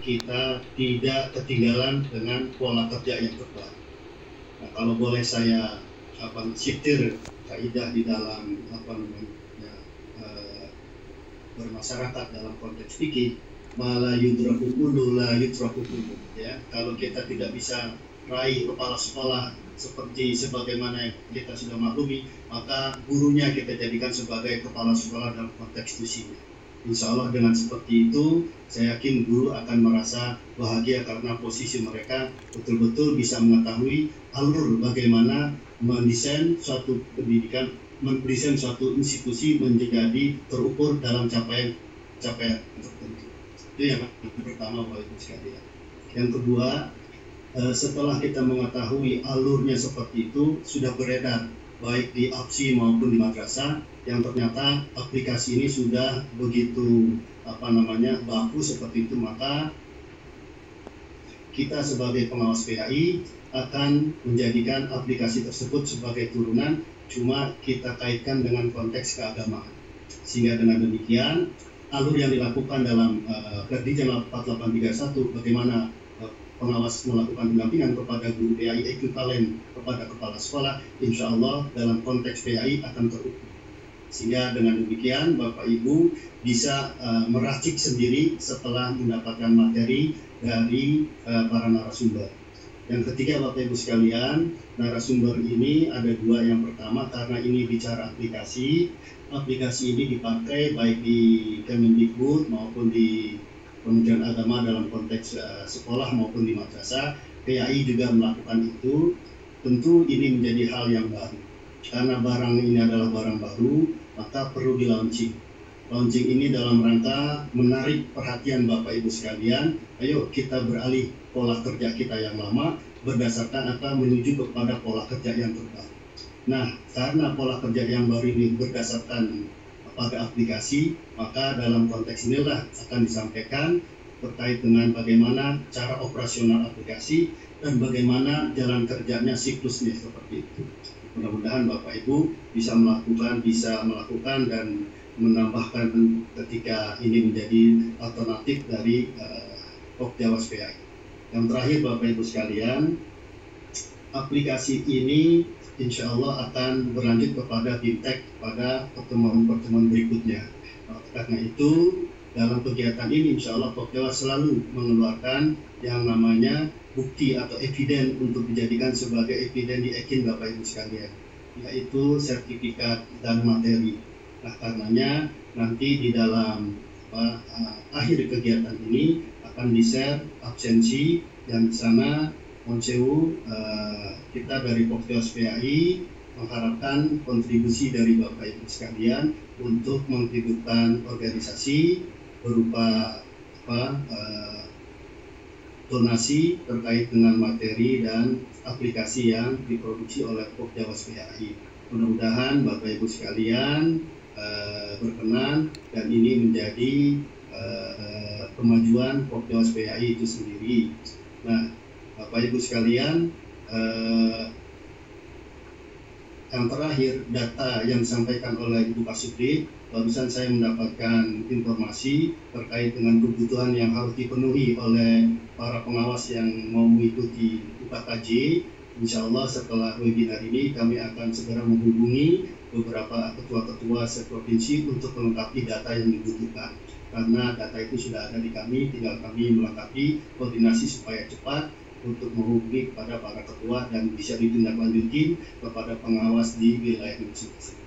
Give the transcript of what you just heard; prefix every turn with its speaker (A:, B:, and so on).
A: kita tidak ketinggalan dengan pola kerja yang terbaru. Nah, kalau boleh saya sitir kaidah di dalam bermasyarakat dalam konteks fikih, mala yudraku kullu la yutraku kullu, ya. Kalau kita tidak bisa raih kepala sekolah seperti sebagaimana yang kita sudah maklumi, maka gurunya kita jadikan sebagai kepala sekolah dalam konteks diskusinya. Insya Allah dengan seperti itu, saya yakin guru akan merasa bahagia karena posisi mereka betul-betul bisa mengetahui alur bagaimana mendesain suatu pendidikan, mendesain suatu institusi menjadi terukur dalam capaian tertentu. Itu yang pertama, Bapak Ibu sekalian. Yang kedua, setelah kita mengetahui alurnya seperti itu, sudah beredar baik di APSI maupun di madrasah, yang ternyata aplikasi ini sudah begitu baku seperti itu, maka kita sebagai pengawas PAI akan menjadikan aplikasi tersebut sebagai turunan, cuma kita kaitkan dengan konteks keagamaan. Sehingga dengan demikian, alur yang dilakukan dalam Perdijan 4831, bagaimana pengawas melakukan pendampingan kepada guru PAI ekuivalen kepada kepala sekolah, insya Allah dalam konteks PAI akan terukur. Sehingga dengan demikian Bapak Ibu bisa meracik sendiri setelah mendapatkan materi dari para narasumber. Yang ketiga, Bapak Ibu sekalian, narasumber ini ada dua. Yang pertama, karena ini bicara aplikasi ini dipakai baik di Kemendikbud maupun di Kementerian Agama dalam konteks sekolah maupun di madrasah. PAI juga melakukan itu. Tentu ini menjadi hal yang baru. Karena barang ini adalah barang baru, maka perlu di launching. Launching ini dalam rangka menarik perhatian Bapak Ibu sekalian. Ayo kita beralih pola kerja kita yang lama berdasarkan menuju kepada pola kerja yang terbaru. Nah, karena pola kerja yang baru ini berdasarkan pada aplikasi, maka dalam konteks inilah akan disampaikan terkait dengan bagaimana cara operasional aplikasi dan bagaimana jalan kerjanya, siklusnya seperti itu. Mudah-mudahan Bapak Ibu bisa melakukan dan menambahkan ketika ini menjadi alternatif dari Pokjawas PAI. Yang terakhir Bapak Ibu sekalian, aplikasi ini insya Allah akan berlanjut kepada BIMTEK pada pertemuan-pertemuan berikutnya. Karena itu, dalam kegiatan ini insya Allah Pokjawas selalu mengeluarkan yang namanya bukti atau eviden untuk dijadikan sebagai eviden di EKIN Bapak Ibu sekalian, yaitu sertifikat dan materi. Nah, karenanya nanti di dalam akhir kegiatan ini akan di-share absensi, yang di sana kita dari Pokjawas PAI mengharapkan kontribusi dari Bapak Ibu sekalian untuk menghidupkan organisasi berupa donasi terkait dengan materi dan aplikasi yang diproduksi oleh Pokjawas PAI. Mudah-mudahan Bapak Ibu sekalian berkenan dan ini menjadi kemajuan Pokjawas PAI itu sendiri. Nah, Bapak Ibu sekalian, yang terakhir, data yang disampaikan oleh Ibu Kasubdit, barusan saya mendapatkan informasi terkait dengan kebutuhan yang harus dipenuhi oleh para pengawas yang mau mengikuti UKKJ. Insya Allah setelah webinar ini kami akan segera menghubungi beberapa ketua-ketua seprovinsi untuk melengkapi data yang dibutuhkan. Karena data itu sudah ada di kami, tinggal kami melengkapi koordinasi supaya cepat untuk menghubungi kepada para ketua dan bisa ditindaklanjuti kepada pengawas di wilayah masing-masing.